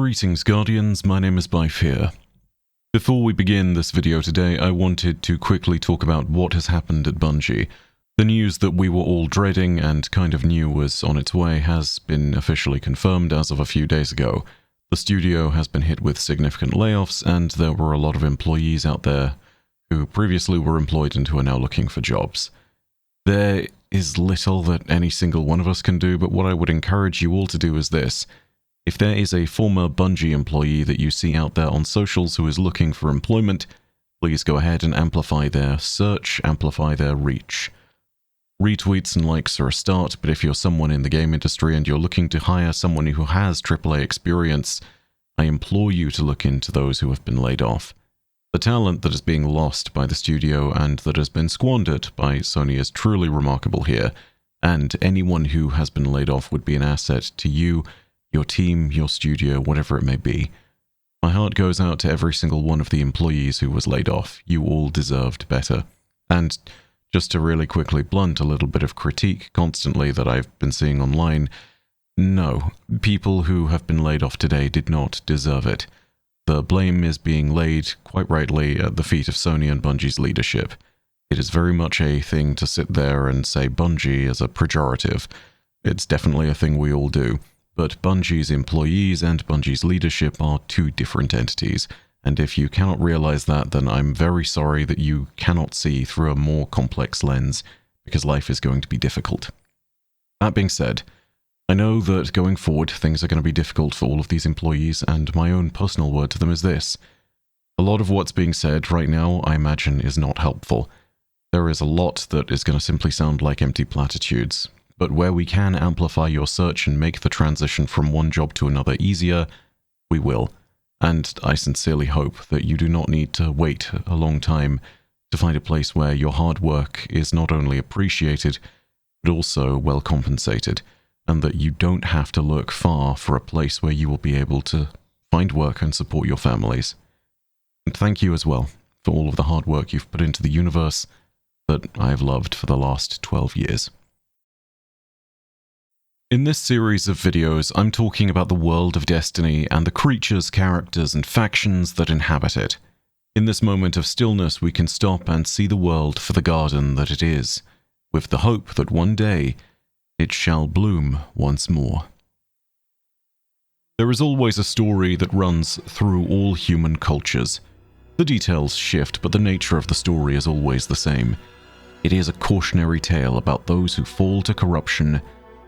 Greetings Guardians, my name is Hive here. Before we begin this video today, I wanted to quickly talk about what has happened at Bungie. The news that we were all dreading and kind of knew was on its way has been officially confirmed as of a few days ago. The studio has been hit with significant layoffs, and there were a lot of employees out there who previously were employed and who are now looking for jobs. There is little that any single one of us can do, but what I would encourage you all to do is this. If there is a former Bungie employee that you see out there on socials who is looking for employment, please go ahead and amplify their search, amplify their reach. Retweets and likes are a start, but if you're someone in the game industry and you're looking to hire someone who has AAA experience, I implore you to look into those who have been laid off. The talent that is being lost by the studio and that has been squandered by Sony is truly remarkable here, and anyone who has been laid off would be an asset to you, your team, your studio, whatever it may be. My heart goes out to every single one of the employees who was laid off. You all deserved better. And just to really quickly blunt a little bit of critique constantly that I've been seeing online, no, people who have been laid off today did not deserve it. The blame is being laid, quite rightly, at the feet of Sony and Bungie's leadership. It is very much a thing to sit there and say Bungie as a pejorative. It's definitely a thing we all do. But Bungie's employees and Bungie's leadership are two different entities, and if you cannot realize that, then I'm very sorry that you cannot see through a more complex lens, because life is going to be difficult. That being said, I know that going forward things are going to be difficult for all of these employees, and my own personal word to them is this. A lot of what's being said right now, I imagine, is not helpful. There is a lot that is going to simply sound like empty platitudes. But where we can amplify your search and make the transition from one job to another easier, we will. And I sincerely hope that you do not need to wait a long time to find a place where your hard work is not only appreciated, but also well compensated, and that you don't have to look far for a place where you will be able to find work and support your families. And thank you as well for all of the hard work you've put into the universe that I have loved for the last 12 years. In this series of videos, I'm talking about the world of Destiny and the creatures, characters, and factions that inhabit it. In this moment of stillness, we can stop and see the world for the garden that it is, with the hope that one day it shall bloom once more. There is always a story that runs through all human cultures. The details shift, but the nature of the story is always the same. It is a cautionary tale about those who fall to corruption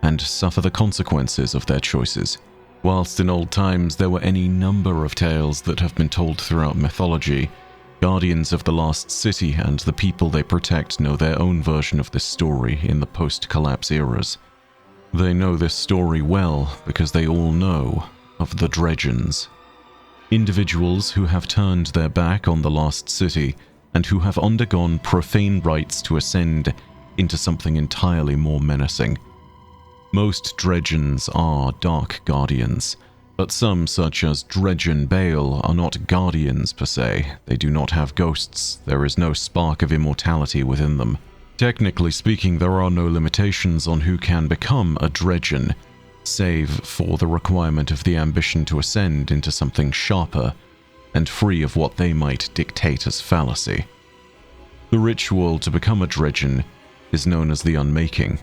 and suffer the consequences of their choices. Whilst in old times there were any number of tales that have been told throughout mythology, guardians of the lost city and the people they protect know their own version of this story in the post-collapse eras. They know this story well because they all know of the Dredgens. Individuals who have turned their back on the lost city and who have undergone profane rites to ascend into something entirely more menacing. Most Dredgens are dark guardians, but some, such as Dredgen Bael, are not guardians per se. They do not have ghosts. There is no spark of immortality within them. Technically speaking, there are no limitations on who can become a Dredgen, save for the requirement of the ambition to ascend into something sharper and free of what they might dictate as fallacy. The ritual to become a Dredgen is known as the Unmaking.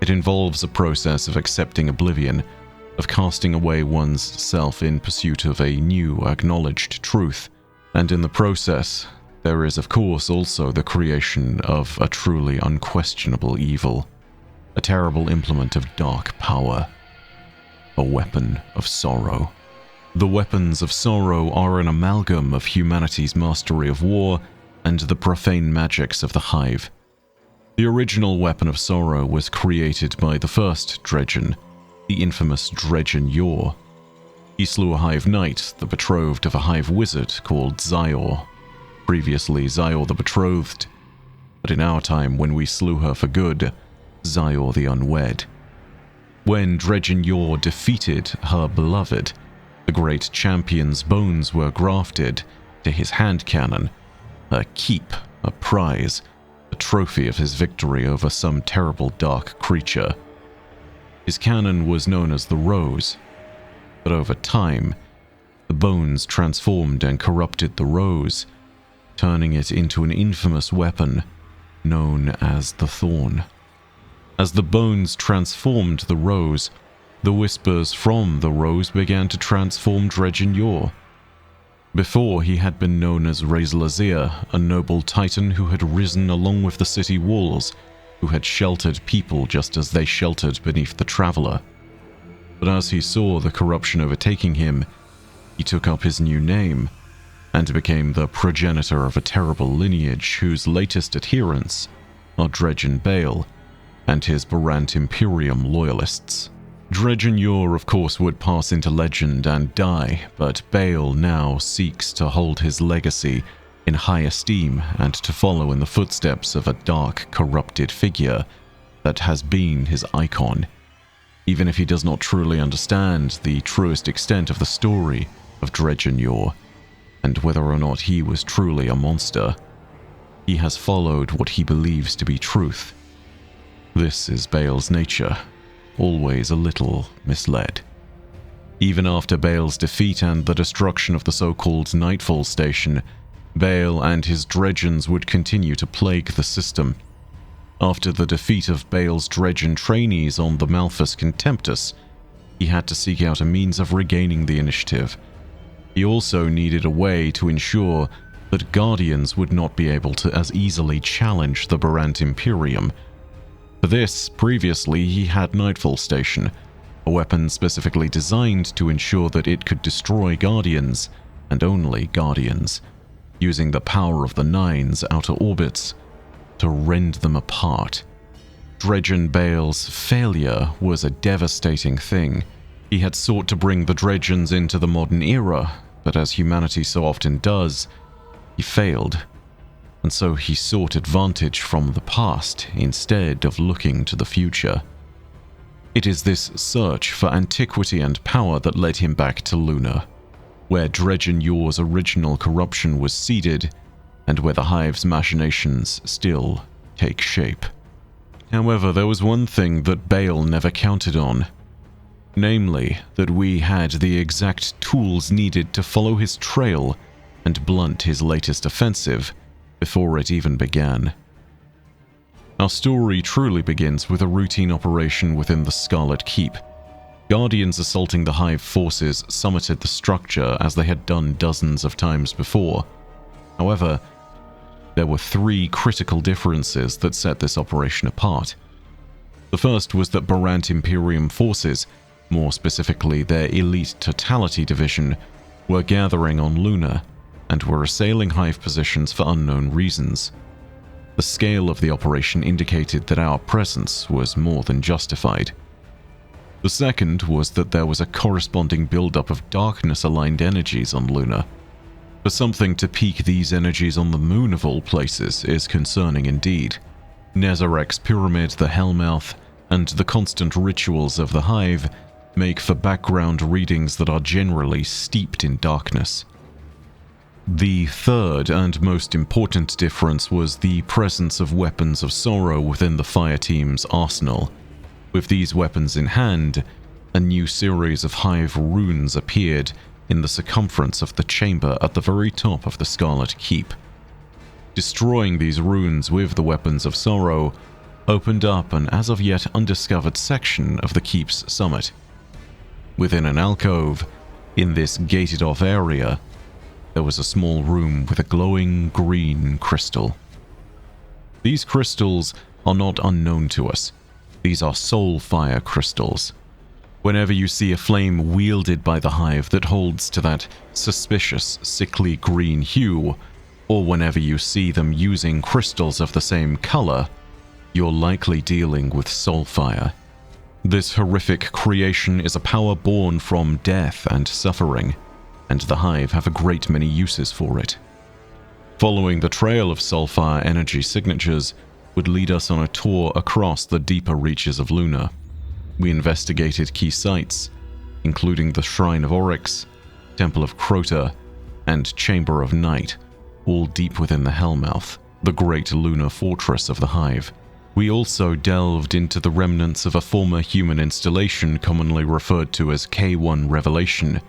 It involves a process of accepting oblivion, of casting away one's self in pursuit of a new, acknowledged truth, and in the process, there is of course also the creation of a truly unquestionable evil, a terrible implement of dark power, a weapon of sorrow. The weapons of sorrow are an amalgam of humanity's mastery of war and the profane magics of the Hive. The original weapon of sorrow was created by the first Dredgen, the infamous Dredgen Yor. He slew a Hive Knight, the betrothed of a Hive Wizard called Xior, previously Xior the Betrothed, but in our time when we slew her for good, Xior the Unwed. When Dredgen Yor defeated her beloved, the great champion's bones were grafted to his hand cannon, a keep, a prize, a trophy of his victory over some terrible dark creature. His cannon was known as the Rose, but over time, The bones transformed and corrupted the rose, turning it into an infamous weapon known as the Thorn. As the bones transformed the rose, the whispers from the rose began to transform Dredgen Yor. Before, he had been known as Razlazir, a noble titan who had risen along with the city walls, who had sheltered people just as they sheltered beneath the Traveler. But as he saw the corruption overtaking him, he took up his new name, and became the progenitor of a terrible lineage whose latest adherents are Dredgen Bael and his Barant Imperium loyalists. Dredgen Yor, of course, would pass into legend and die, but Bael now seeks to hold his legacy in high esteem and to follow in the footsteps of a dark, corrupted figure that has been his icon. Even if he does not truly understand the truest extent of the story of Dredgen Yor, and whether or not he was truly a monster, he has followed what he believes to be truth. This is Bael's nature, always a little misled. Even after Bael's defeat and the destruction of the so-called Nightfall Station, Bael and his Dredgens would continue to plague the system. After the defeat of Bael's Dredgen trainees on the Malphus Contemptus, he had to seek out a means of regaining the initiative. He also needed a way to ensure that Guardians would not be able to as easily challenge the Barant Imperium. For this, previously he had Nightfall Station, a weapon specifically designed to ensure that it could destroy Guardians, and only Guardians, using the power of the Nine's outer orbits to rend them apart. Dredgen Bael's failure was a devastating thing. He had sought to bring the Dredgens into the modern era, but as humanity so often does, he failed. And so he sought advantage from the past instead of looking to the future. It is this search for antiquity and power that led him back to Luna, where Dredgen Yor's original corruption was seeded, and where the Hive's machinations still take shape. However, there was one thing that Bael never counted on, namely that we had the exact tools needed to follow his trail and blunt his latest offensive before it even began. Our story truly begins with a routine operation within the Scarlet Keep. Guardians assaulting the Hive forces summited the structure as they had done dozens of times before. However, there were three critical differences that set this operation apart. The first was that Barant Imperium forces, more specifically their elite Totality Division, were gathering on Luna and were assailing Hive positions for unknown reasons. The scale of the operation indicated that our presence was more than justified. The second was that there was a corresponding buildup of darkness-aligned energies on Luna. For something to peak these energies on the moon of all places is concerning indeed. Nezarek's pyramid, the Hellmouth, and the constant rituals of the Hive make for background readings that are generally steeped in darkness. The third and most important difference was the presence of weapons of sorrow within the fire team's arsenal. With these weapons in hand, a new series of Hive runes appeared in the circumference of the chamber at the very top of the Scarlet Keep. Destroying these runes with the weapons of sorrow opened up an as of yet undiscovered section of the Keep's summit. Within an alcove, in this gated-off area, there was a small room with a glowing green crystal. These crystals are not unknown to us. These are Soulfire crystals. Whenever you see a flame wielded by the Hive that holds to that suspicious, sickly green hue, or whenever you see them using crystals of the same color, you're likely dealing with Soulfire. This horrific creation is a power born from death and suffering, and the Hive have a great many uses for it. Following the trail of Soulfire energy signatures would lead us on a tour across the deeper reaches of Luna. We investigated key sites, including the Shrine of Oryx, Temple of Crota, and Chamber of Night, all deep within the Hellmouth, the great lunar fortress of the Hive. We also delved into the remnants of a former human installation commonly referred to as K1 Revelation,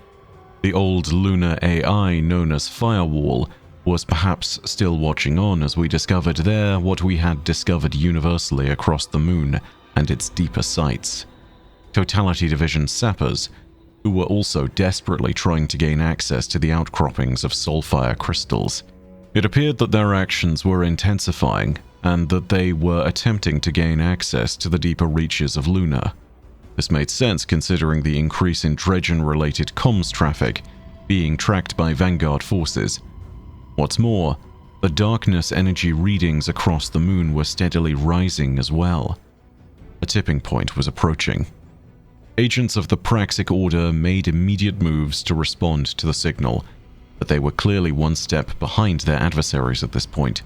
The old lunar AI known as Firewall was perhaps still watching on as we discovered there what we had discovered universally across the moon and its deeper sites. Totality Division sappers, who were also desperately trying to gain access to the outcroppings of Soulfire crystals. It appeared that their actions were intensifying, and that they were attempting to gain access to the deeper reaches of Luna. This made sense considering the increase in Dredgen-related comms traffic being tracked by Vanguard forces. What's more, the darkness energy readings across the moon were steadily rising as well. A tipping point was approaching. Agents of the Praxic Order made immediate moves to respond to the signal, but they were clearly one step behind their adversaries at this point.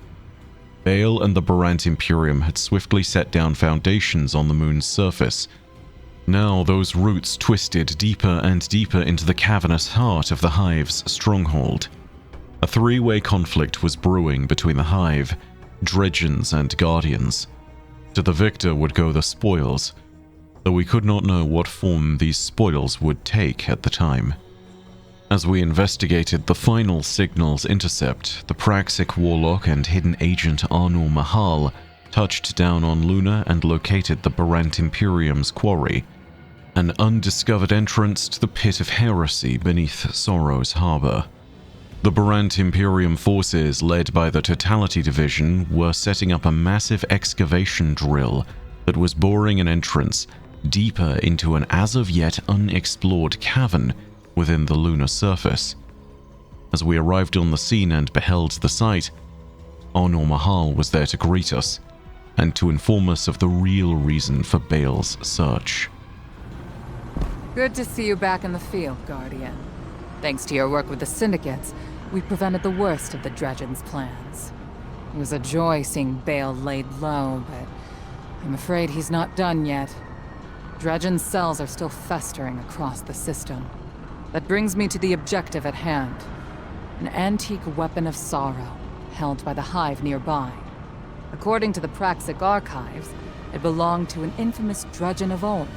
Bael and the Barant Imperium had swiftly set down foundations on the moon's surface. Now those roots twisted deeper and deeper into the cavernous heart of the Hive's stronghold. A three-way conflict was brewing between the Hive, Dredgens, and Guardians. To the victor would go the spoils, though we could not know what form these spoils would take at the time. As we investigated the final signal's intercept, the Praxic Warlock and hidden agent Arnor Mahal touched down on Luna and located the Barant Imperium's quarry, an undiscovered entrance to the pit of heresy beneath Sorrow's harbor. The Barant Imperium forces, led by the Totality Division, were setting up a massive excavation drill that was boring an entrance deeper into an as-of-yet unexplored cavern within the lunar surface. As we arrived on the scene and beheld the site, Arnor Mahal was there to greet us and to inform us of the real reason for Bael's search. Good to see you back in the field, Guardian. Thanks to your work with the syndicates, we prevented the worst of the Dredgen's plans. It was a joy seeing Bael laid low, but I'm afraid he's not done yet. Dredgen's cells are still festering across the system. That brings me to the objective at hand. An antique weapon of sorrow, held by the Hive nearby. According to the Praxic archives, it belonged to an infamous Dredgen of old.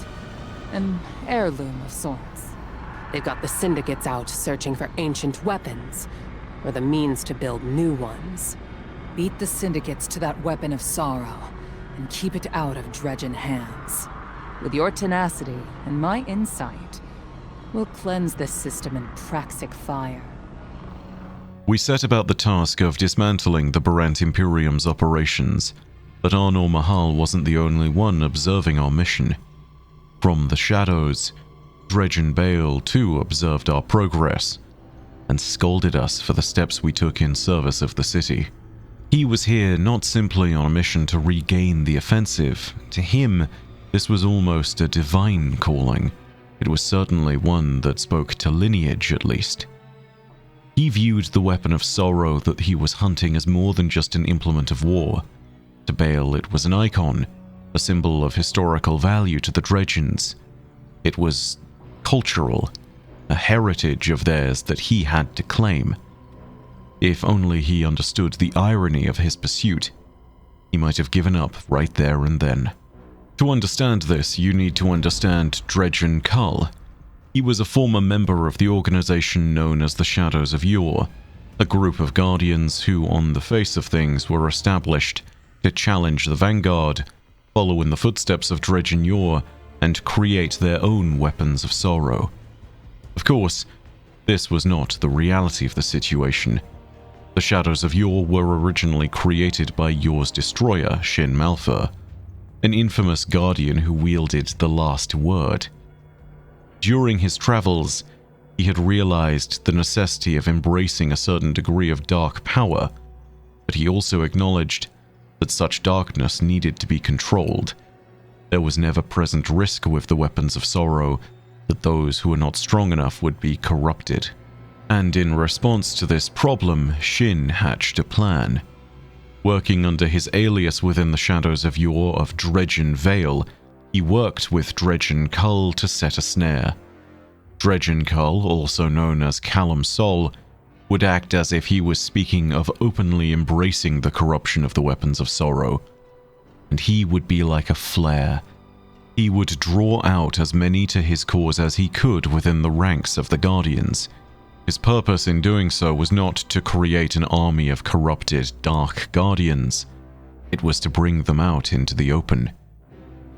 An heirloom of sorts. They've got the syndicates out searching for ancient weapons, or the means to build new ones. Beat the syndicates to that weapon of sorrow, and keep it out of Dredgen hands. With your tenacity and my insight, we'll cleanse this system in Praxic fire. We set about the task of dismantling the Barant Imperium's operations, but Arnor Mahal wasn't the only one observing our mission. From the shadows, Dredgen Bael too observed our progress, and scolded us for the steps we took in service of the city. He was here not simply on a mission to regain the offensive. To him, this was almost a divine calling. It was certainly one that spoke to lineage, at least. He viewed the weapon of sorrow that he was hunting as more than just an implement of war. To Bael, it was an icon, a symbol of historical value to the Dredgens. It was cultural, a heritage of theirs that he had to claim. If only he understood the irony of his pursuit, he might have given up right there and then. To understand this, you need to understand Dredgen Cull. He was a former member of the organization known as the Shadows of Yore, a group of guardians who, on the face of things, were established to challenge the Vanguard, follow in the footsteps of Dredgen Yore, and create their own weapons of sorrow. Of course, this was not the reality of the situation. The Shadows of Yore were originally created by Yore's destroyer, Shin Malphur, an infamous guardian who wielded the last word. During his travels, he had realized the necessity of embracing a certain degree of dark power, but he also acknowledged that such darkness needed to be controlled. There was never present risk with the weapons of sorrow that those who were not strong enough would be corrupted. And in response to this problem, Shin hatched a plan. Working under his alias within the Shadows of Yore of Dredgen Bael, he worked with Dredgen Cull to set a snare. Dredgen Cull, also known as Callum Sol, would act as if he was speaking of openly embracing the corruption of the weapons of sorrow. And he would be like a flare. He would draw out as many to his cause as he could within the ranks of the Guardians. His purpose in doing so was not to create an army of corrupted Dark Guardians. It was to bring them out into the open.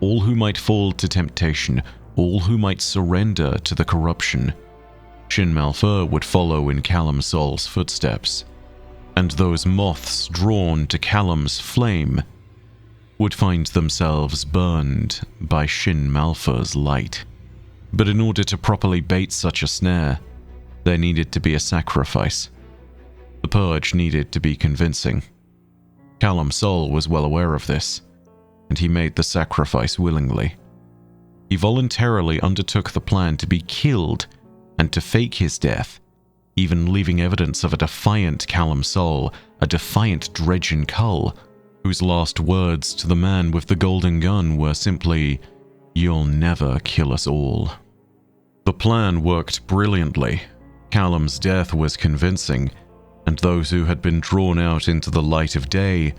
All who might fall to temptation, all who might surrender to the corruption. Shin Malphur would follow in Callum Sol's footsteps, and those moths drawn to Callum's flame would find themselves burned by Shin Malphur's light. But in order to properly bait such a snare, there needed to be a sacrifice. The purge needed to be convincing. Callum Sol was well aware of this, and he made the sacrifice willingly. He voluntarily undertook the plan to be killed and to fake his death, even leaving evidence of a defiant Callum Sol, a defiant Dredgen Cull, whose last words to the man with the golden gun were simply, "You'll never kill us all." The plan worked brilliantly. Callum's death was convincing, and those who had been drawn out into the light of day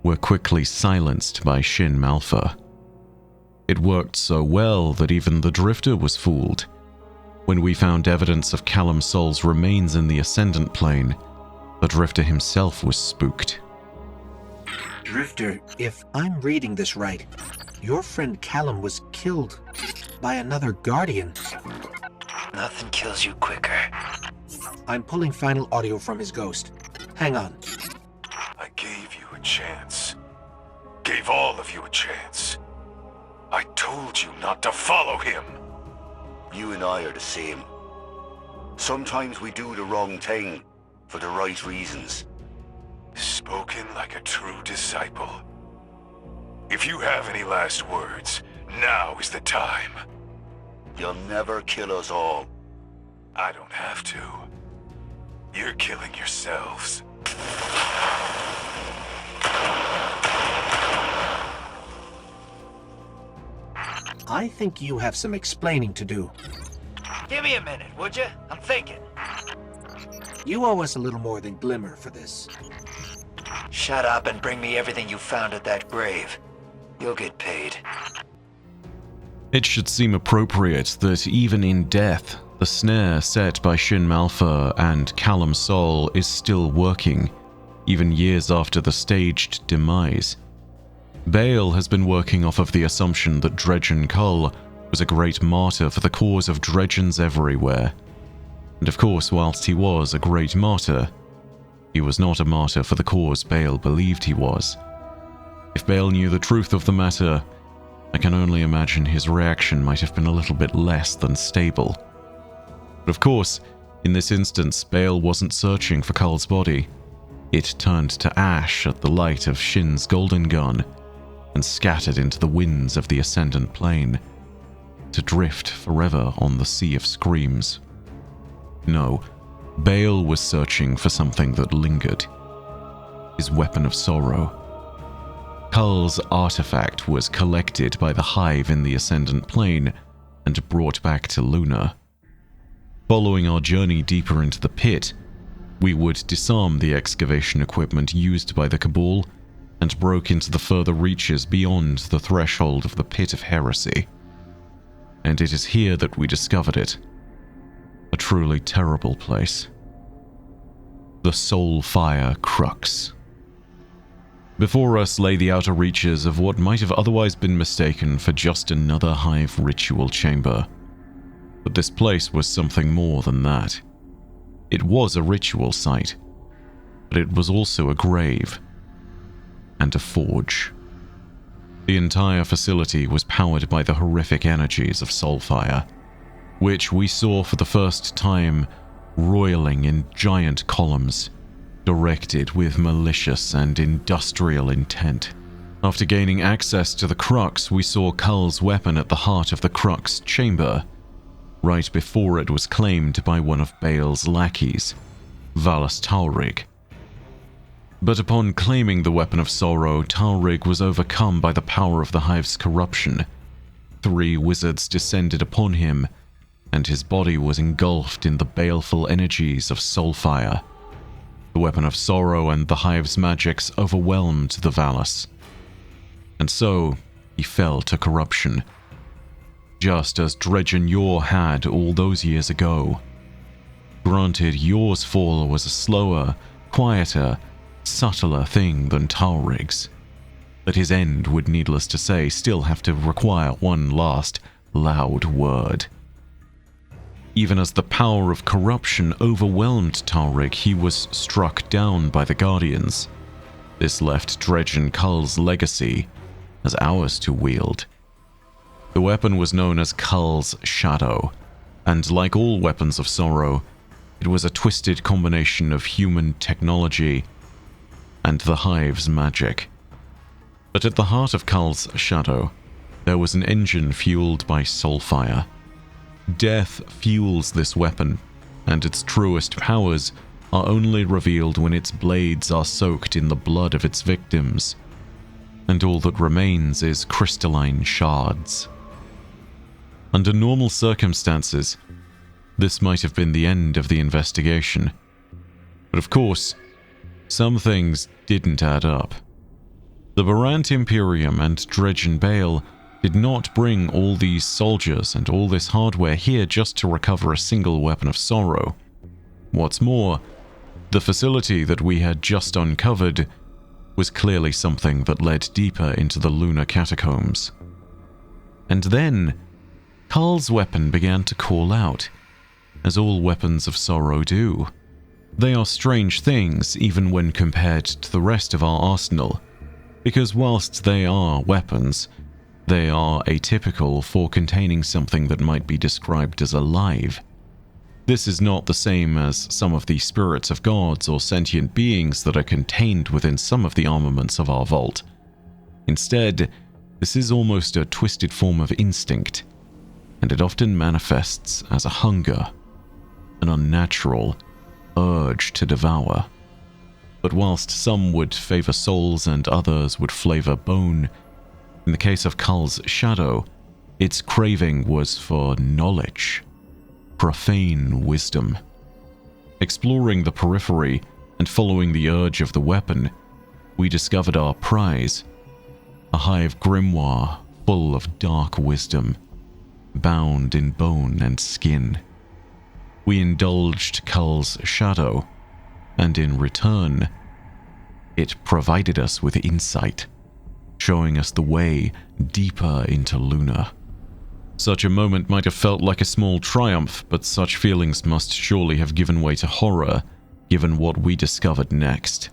were quickly silenced by Shin Malphur. It worked so well that even the Drifter was fooled. When we found evidence of Callum Sol's remains in the Ascendant Plane, the Drifter himself was spooked. Drifter, if I'm reading this right, your friend Callum was killed by another Guardian. Nothing kills you quicker. I'm pulling final audio from his ghost. Hang on. I gave you a chance. Gave all of you a chance. I told you not to follow him. You and I are the same. Sometimes we do the wrong thing for the right reasons. Spoken like a true disciple. If you have any last words, now is the time. You'll never kill us all. I don't have to. You're killing yourselves. I think you have some explaining to do. Give me a minute, would you? I'm thinking. You owe us a little more than Glimmer for this. Shut up and bring me everything you found at that grave. You'll get paid. It should seem appropriate that even in death, the snare set by Shin Malphur and Callum Sol is still working, even years after the staged demise. Bael has been working off of the assumption that Dredgen Cull was a great martyr for the cause of Dredgens everywhere. And of course, whilst he was a great martyr, he was not a martyr for the cause Bael believed he was. If Bael knew the truth of the matter, I can only imagine his reaction might have been a little bit less than stable. But of course, in this instance, Bael wasn't searching for Cull's body. It turned to ash at the light of Shin's golden gun and scattered into the winds of the Ascendant Plane, to drift forever on the Sea of Screams. No, Bael was searching for something that lingered. His weapon of sorrow. Cull's artifact was collected by the Hive in the Ascendant Plane and brought back to Luna. Following our journey deeper into the pit, we would disarm the excavation equipment used by the Cabal and broke into the further reaches beyond the threshold of the Pit of Heresy. And it is here that we discovered it. A truly terrible place. The Soulfire Crux. Before us lay the outer reaches of what might have otherwise been mistaken for just another Hive ritual chamber. But this place was something more than that. It was a ritual site, but it was also a grave and a forge. The entire facility was powered by the horrific energies of Soulfire, which we saw for the first time roiling in giant columns, directed with malicious and industrial intent. After gaining access to the Crux, we saw Cull's weapon at the heart of the Crux chamber, right before it was claimed by one of Bael's lackeys, Valus Talrig. But upon claiming the weapon of sorrow, Talrig was overcome by the power of the Hive's corruption. 3 wizards descended upon him, and his body was engulfed in the baleful energies of Soulfire. The weapon of sorrow and the Hive's magics overwhelmed the Valus. And so, he fell to corruption. Just as Dredgen Yor had all those years ago. Granted, yours fall was a slower, quieter, subtler thing than Talrig's, but his end would, needless to say, still have to require one last loud word. Even as the power of corruption overwhelmed Talrig, he was struck down by the Guardians. This left Dredgen Cull's legacy as ours to wield. The weapon was known as Cull's Shadow, and like all weapons of sorrow, it was a twisted combination of human technology and the Hive's magic. But at the heart of Cull's Shadow, there was an engine fueled by Soulfire. Death fuels this weapon, and its truest powers are only revealed when its blades are soaked in the blood of its victims, and all that remains is crystalline shards. Under normal circumstances, this might have been the end of the investigation. But of course, some things didn't add up. The Barant Imperium and Dredgen Bael did not bring all these soldiers and all this hardware here just to recover a single weapon of sorrow. What's more, the facility that we had just uncovered was clearly something that led deeper into the lunar catacombs. And then, Cull's weapon began to call out, as all weapons of sorrow do. They are strange things even when compared to the rest of our arsenal, because whilst they are weapons, they are atypical for containing something that might be described as alive. This is not the same as some of the spirits of gods or sentient beings that are contained within some of the armaments of our vault. Instead, this is almost a twisted form of instinct, and it often manifests as a hunger, an unnatural urge to devour. But whilst some would favor souls and others would flavor bone, in the case of Cull's Shadow, its craving was for knowledge, profane wisdom. Exploring the periphery and following the urge of the weapon, we discovered our prize, a Hive grimoire full of dark wisdom, bound in bone and skin. We indulged Cull's Shadow, and in return, it provided us with insight, showing us the way deeper into Luna. Such a moment might have felt like a small triumph, but such feelings must surely have given way to horror, given what we discovered next.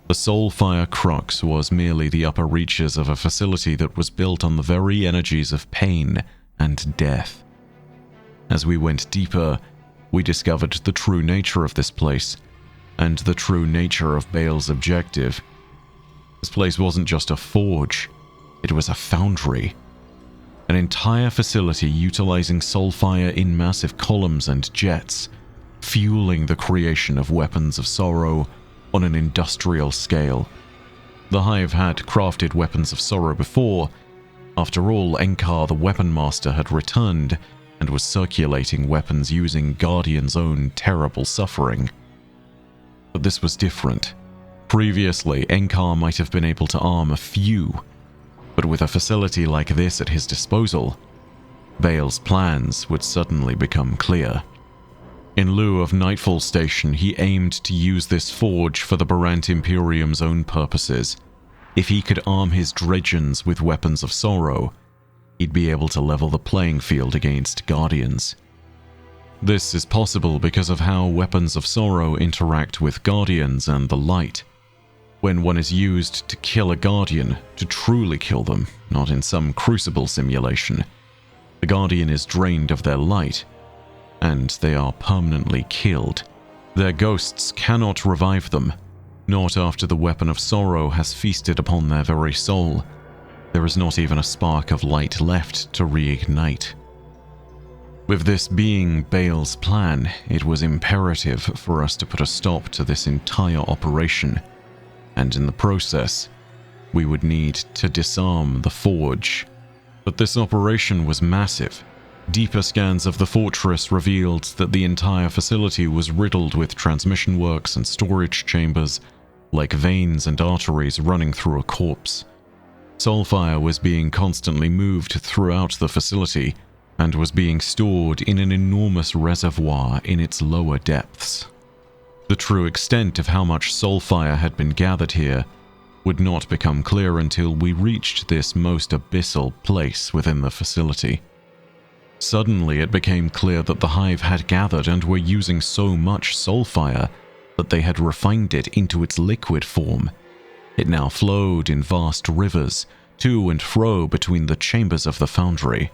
The Soulfire Crux was merely the upper reaches of a facility that was built on the very energies of pain and death. As we went deeper, we discovered the true nature of this place, and the true nature of Bael's objective. This place wasn't just a forge, it was a foundry. An entire facility utilizing Soulfire in massive columns and jets, fueling the creation of weapons of sorrow on an industrial scale. The Hive had crafted weapons of sorrow before. After all, Enkar the Weapon Master had returned and was circulating weapons using Guardian's own terrible suffering. But this was different. Previously, Enkar might have been able to arm a few, but with a facility like this at his disposal, Bael's plans would suddenly become clear. In lieu of Nightfall Station, he aimed to use this forge for the Barant Imperium's own purposes. If he could arm his Dredgens with weapons of sorrow, he'd be able to level the playing field against Guardians. This is possible because of how weapons of sorrow interact with Guardians and the light. When one is used to kill a Guardian, to truly kill them, not in some crucible simulation, the Guardian is drained of their light, and they are permanently killed. Their ghosts cannot revive them, not after the weapon of sorrow has feasted upon their very soul. There is not even a spark of light left to reignite. With this being Bael's plan, it was imperative for us to put a stop to this entire operation, and in the process, we would need to disarm the forge. But this operation was massive. Deeper scans of the fortress revealed that the entire facility was riddled with transmission works and storage chambers, like veins and arteries running through a corpse. Soulfire was being constantly moved throughout the facility, and was being stored in an enormous reservoir in its lower depths. The true extent of how much Soulfire had been gathered here would not become clear until we reached this most abyssal place within the facility. Suddenly it became clear that the Hive had gathered and were using so much Soulfire that they had refined it into its liquid form. It now flowed in vast rivers, to and fro between the chambers of the Foundry.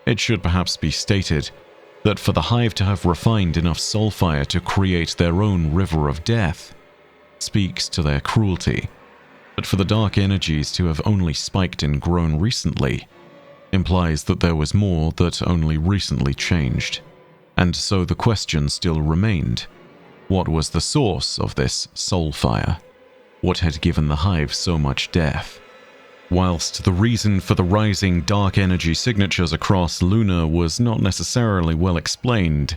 It should perhaps be stated that for the Hive to have refined enough Soulfire to create their own river of death speaks to their cruelty, but for the dark energies to have only spiked and grown recently implies that there was more that only recently changed. And so the question still remained: what was the source of this Soulfire? What had given the Hive so much death? Whilst the reason for the rising dark energy signatures across Luna was not necessarily well explained,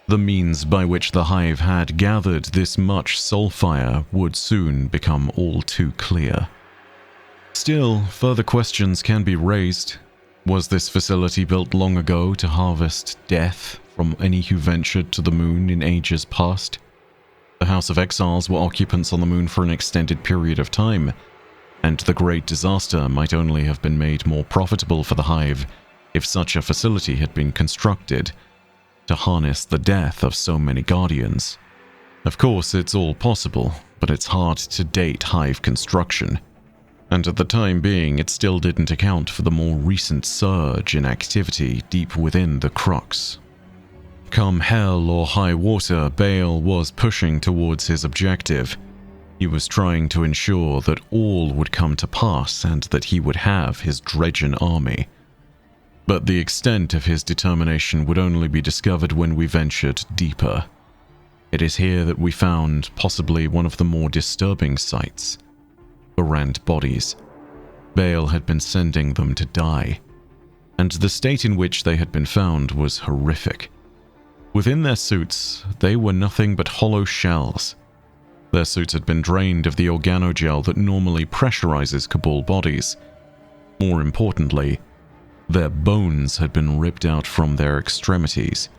the means by which the Hive had gathered this much Soulfire would soon become all too clear. Still, further questions can be raised. Was this facility built long ago to harvest death from any who ventured to the moon in ages past? The House of Exiles were occupants on the moon for an extended period of time, and the Great Disaster might only have been made more profitable for the Hive if such a facility had been constructed to harness the death of so many Guardians. Of course, it's all possible, but it's hard to date Hive construction, and at the time being, it still didn't account for the more recent surge in activity deep within the Crux. Come hell or high water, Bael was pushing towards his objective. He was trying to ensure that all would come to pass and that he would have his Dredgen army. But the extent of his determination would only be discovered when we ventured deeper. It is here that we found possibly one of the more disturbing sights: Barrant bodies. Bael had been sending them to die, and the state in which they had been found was horrific. Within their suits, they were nothing but hollow shells. Their suits had been drained of the organogel that normally pressurizes Cabal bodies. More importantly, their bones had been ripped out from their extremities.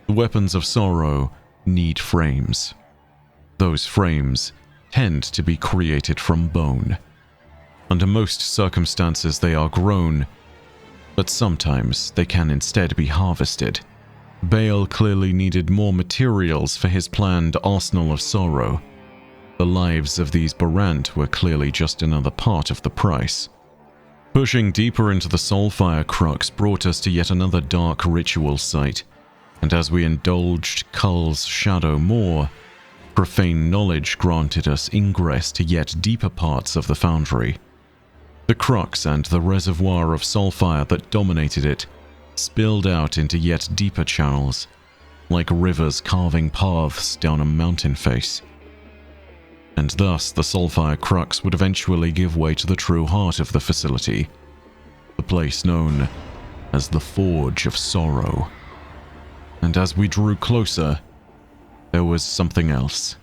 The weapons of sorrow need frames. Those frames tend to be created from bone. Under most circumstances they are grown, but sometimes they can instead be harvested. Bael clearly needed more materials for his planned arsenal of sorrow. The lives of these Barrant were clearly just another part of the price. Pushing deeper into the Soulfire Crux brought us to yet another dark ritual site, and as we indulged Cull's shadow more, profane knowledge granted us ingress to yet deeper parts of the Foundry. The Crux and the reservoir of Soulfire that dominated it spilled out into yet deeper channels, like rivers carving paths down a mountain face. And thus the Soulfire Crux would eventually give way to the true heart of the facility, the place known as the Forge of Sorrow. And as we drew closer, there was something else.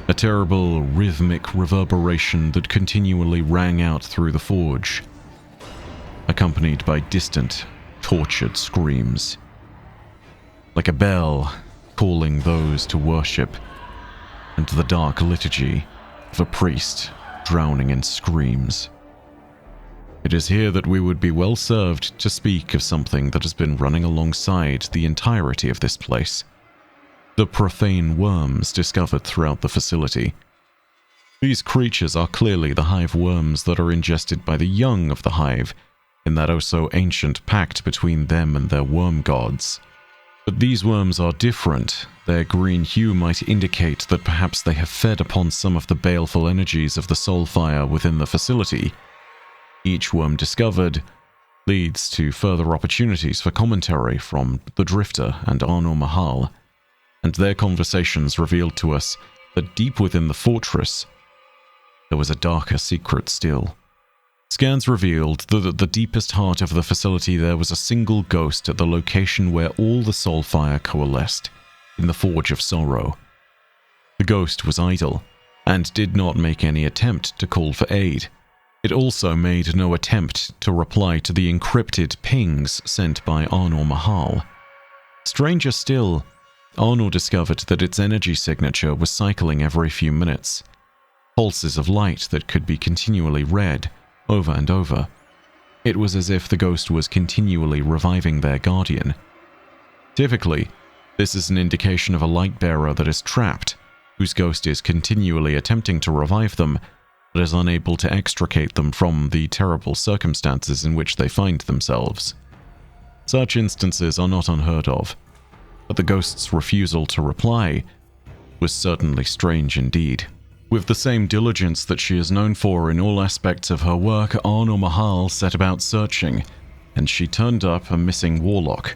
A terrible rhythmic reverberation that continually rang out through the forge, accompanied by distant, tortured screams. Like a bell calling those to worship, and the dark liturgy of a priest drowning in screams. It is here that we would be well served to speak of something that has been running alongside the entirety of this place: the profane worms discovered throughout the facility. These creatures are clearly the Hive worms that are ingested by the young of the Hive in that oh-so-ancient pact between them and their worm gods. But these worms are different. Their green hue might indicate that perhaps they have fed upon some of the baleful energies of the Soulfire within the facility. Each worm discovered leads to further opportunities for commentary from the Drifter and Arnor Mahal, and their conversations revealed to us that deep within the fortress, there was a darker secret still. Scans revealed that at the deepest heart of the facility there was a single ghost at the location where all the Soulfire coalesced, in the Forge of Sorrow. The ghost was idle, and did not make any attempt to call for aid. It also made no attempt to reply to the encrypted pings sent by Arnor Mahal. Stranger still, Arnor discovered that its energy signature was cycling every few minutes, pulses of light that could be continually read over and over. It was as if the ghost was continually reviving their guardian. Typically, this is an indication of a light bearer that is trapped, whose ghost is continually attempting to revive them, but is unable to extricate them from the terrible circumstances in which they find themselves. Such instances are not unheard of, but the ghost's refusal to reply was certainly strange indeed. With the same diligence that she is known for in all aspects of her work, Arnor Mahal set about searching, and she turned up a missing warlock,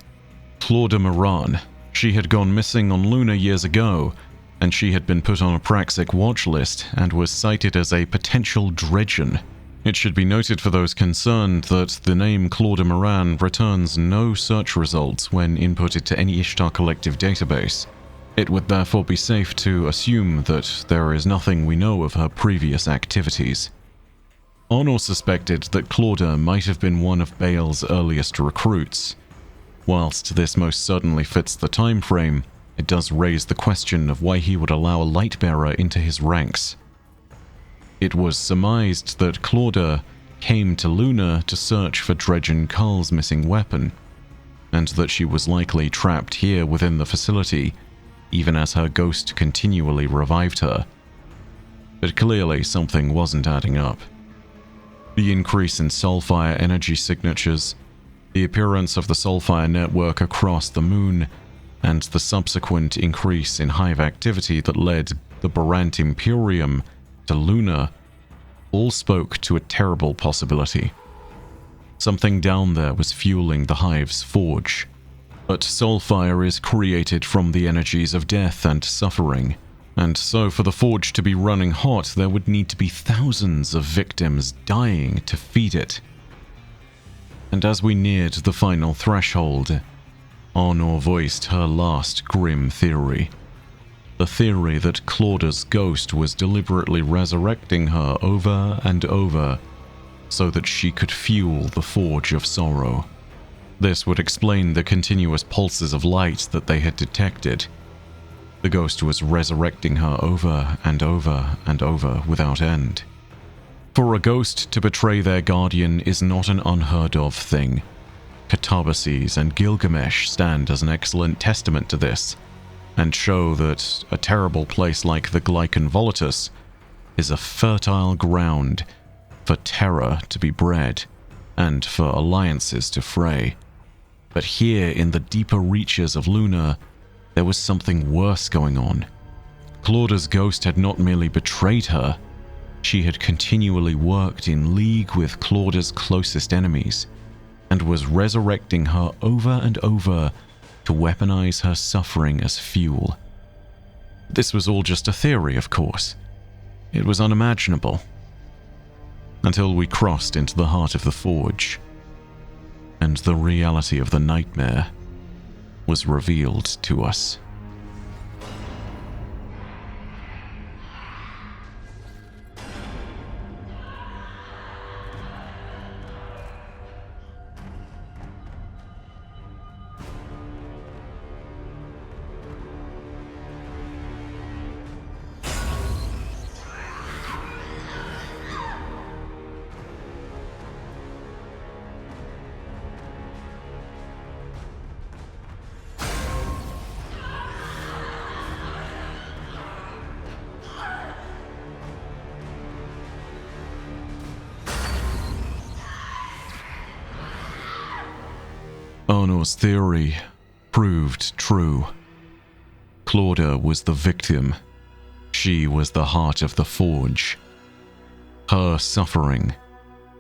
Claudia Moran. She had gone missing on Luna years ago, and she had been put on a Praxic watch list and was cited as a potential Dredgen. It should be noted for those concerned that the name Claudia Moran returns no search results when inputted to any Ishtar Collective database. It would therefore be safe to assume that there is nothing we know of her previous activities. Arnor suspected that Claudia might have been one of Bael's earliest recruits. Whilst this most certainly fits the time frame, it does raise the question of why he would allow a Lightbearer into his ranks. It was surmised that Claudia came to Luna to search for Dredgen Cull's missing weapon, and that she was likely trapped here within the facility, even as her ghost continually revived her. But clearly something wasn't adding up. The increase in Soulfire energy signatures, the appearance of the Soulfire network across the moon, and the subsequent increase in Hive activity that led the Barant Imperium to Luna all spoke to a terrible possibility. Something down there was fueling the Hive's forge. But Soulfire is created from the energies of death and suffering, and so for the forge to be running hot, there would need to be thousands of victims dying to feed it. And as we neared the final threshold, Arnor voiced her last grim theory. The theory that Claudia's ghost was deliberately resurrecting her over and over so that she could fuel the Forge of Sorrow. This would explain the continuous pulses of light that they had detected. The ghost was resurrecting her over and over and over without end. For a ghost to betray their guardian is not an unheard of thing. Catabases and Gilgamesh stand as an excellent testament to this, and show that a terrible place like the Glycon Volatus is a fertile ground for terror to be bred, and for alliances to fray. But here in the deeper reaches of Luna, there was something worse going on. Claudia's ghost had not merely betrayed her, she had continually worked in league with Claudia's closest enemies, and was resurrecting her over and over to weaponize her suffering as fuel. This was all just a theory, of course. It was unimaginable. Until we crossed into the heart of the forge, and the reality of the nightmare was revealed to us. Arnor's theory proved true. Claudia was the victim. She was the heart of the forge. Her suffering,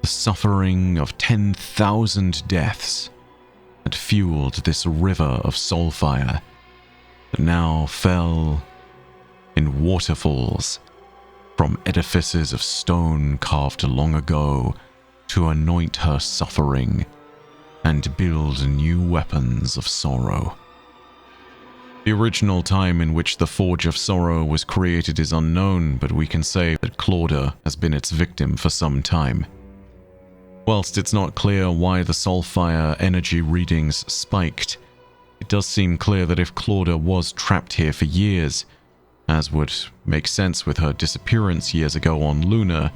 the suffering of 10,000 deaths, had fueled this river of soulfire that now fell in waterfalls from edifices of stone carved long ago to anoint her suffering and build new weapons of sorrow. The original time in which the Forge of Sorrow was created is unknown, but we can say that Claudia has been its victim for some time. Whilst it's not clear why the Soulfire energy readings spiked, it does seem clear that if Claudia was trapped here for years, as would make sense with her disappearance years ago on Luna,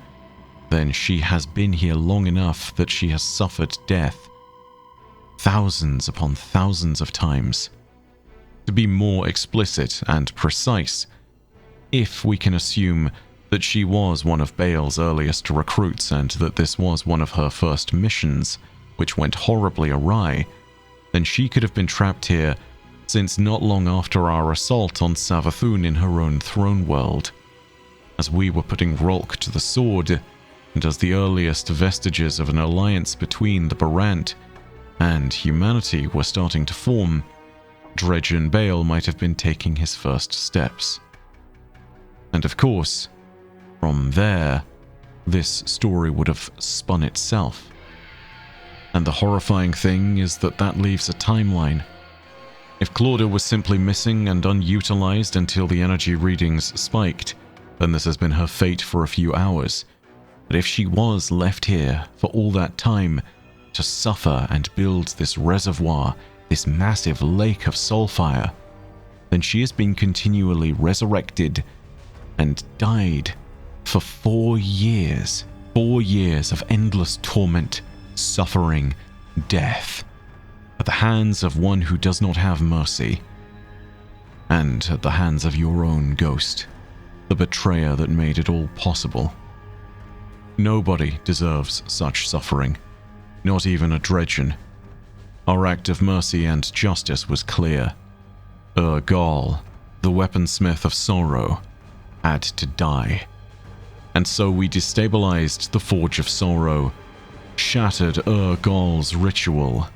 then she has been here long enough that she has suffered death thousands upon thousands of times. To be more explicit and precise, if we can assume that she was one of Bael's earliest recruits and that this was one of her first missions, which went horribly awry, then she could have been trapped here since not long after our assault on Savathun in her own throne world. As we were putting Rolk to the sword, and as the earliest vestiges of an alliance between the Barant and humanity were starting to form, Dredgen Bael might have been taking his first steps. And of course, from there, this story would have spun itself. And the horrifying thing is that that leaves a timeline. If Claudia was simply missing and unutilized until the energy readings spiked, then this has been her fate for a few hours. But if she was left here for all that time to suffer and build this reservoir, this massive lake of Soulfire, then she has been continually resurrected and died for 4 years. 4 years of endless torment, suffering, death, at the hands of one who does not have mercy, and at the hands of your own ghost, the betrayer that made it all possible. Nobody deserves such suffering, not even a Dredgen. Our act of mercy and justice was clear. Gael, the weaponsmith of sorrow, had to die. And so we destabilized the Forge of Sorrow, shattered Gael's ritual,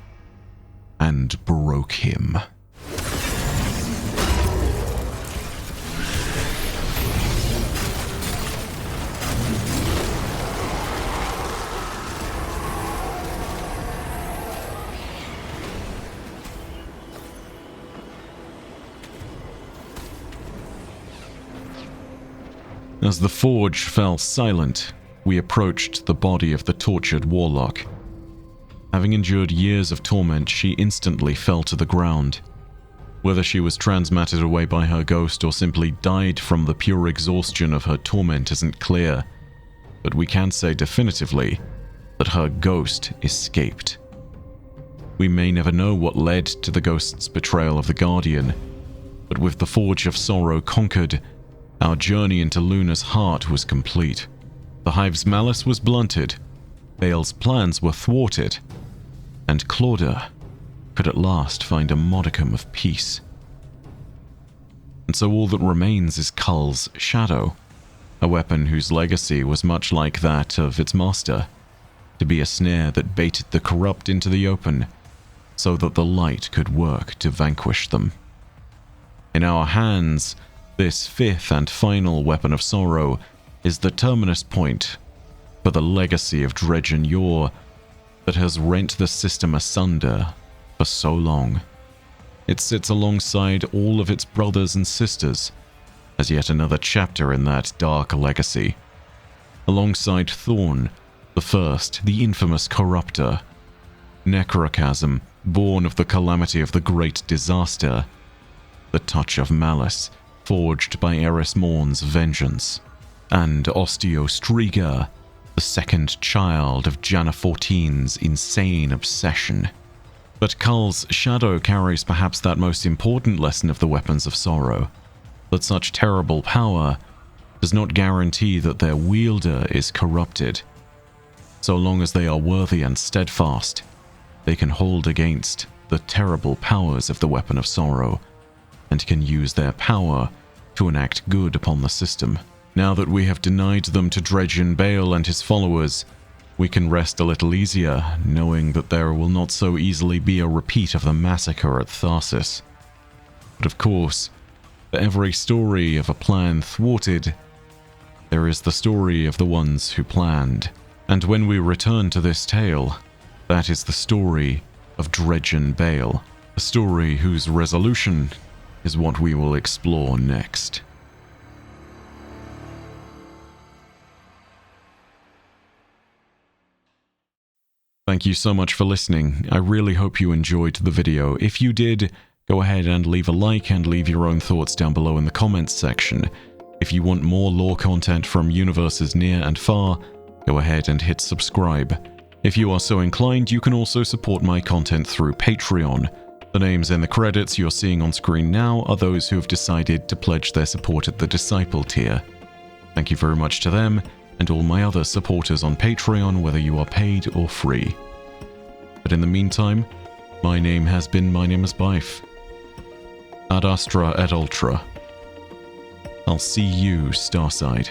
and broke him. As the forge fell silent, we approached the body of the tortured warlock. Having endured years of torment, she instantly fell to the ground. Whether she was transmatted away by her ghost or simply died from the pure exhaustion of her torment isn't clear, but we can say definitively that her ghost escaped. We may never know what led to the ghost's betrayal of the Guardian, but with the Forge of Sorrow conquered, our journey into Luna's heart was complete. The Hive's malice was blunted, Bael's plans were thwarted, and Claudia could at last find a modicum of peace. And so all that remains is Cull's shadow, a weapon whose legacy was much like that of its master, to be a snare that baited the corrupt into the open, so that the light could work to vanquish them. In our hands, this fifth and final weapon of sorrow is the terminus point for the legacy of Dredgen Yor that has rent the system asunder for so long. It sits alongside all of its brothers and sisters as yet another chapter in that dark legacy. Alongside Thorn, the first, the infamous corruptor, Necrochasm, born of the calamity of the Great Disaster, the touch of malice, forged by Eris Morn's vengeance, and Osteostriga, the second child of Janna 14's insane obsession. But Cull's shadow carries perhaps that most important lesson of the weapons of sorrow, that such terrible power does not guarantee that their wielder is corrupted. So long as they are worthy and steadfast, they can hold against the terrible powers of the weapon of sorrow, and can use their power to enact good upon the system. Now that we have denied them to Dredgen Bael and his followers, we can rest a little easier, knowing that there will not so easily be a repeat of the massacre at Tharsis. But of course, for every story of a plan thwarted, there is the story of the ones who planned. And when we return to this tale, that is the story of Dredgen Bael, a story whose resolution is what we will explore next. Thank you so much for listening. I really hope you enjoyed the video. If you did, go ahead and leave a like and leave your own thoughts down below in the comments section. If you want more lore content from universes near and far, go ahead and hit subscribe. If you are so inclined, you can also support my content through Patreon. The names in the credits you're seeing on screen now are those who have decided to pledge their support at the Disciple tier. Thank you very much to them, and all my other supporters on Patreon, whether you are paid or free. But in the meantime, my name is Bife. Ad Astra et Ultra. I'll see you, Starside.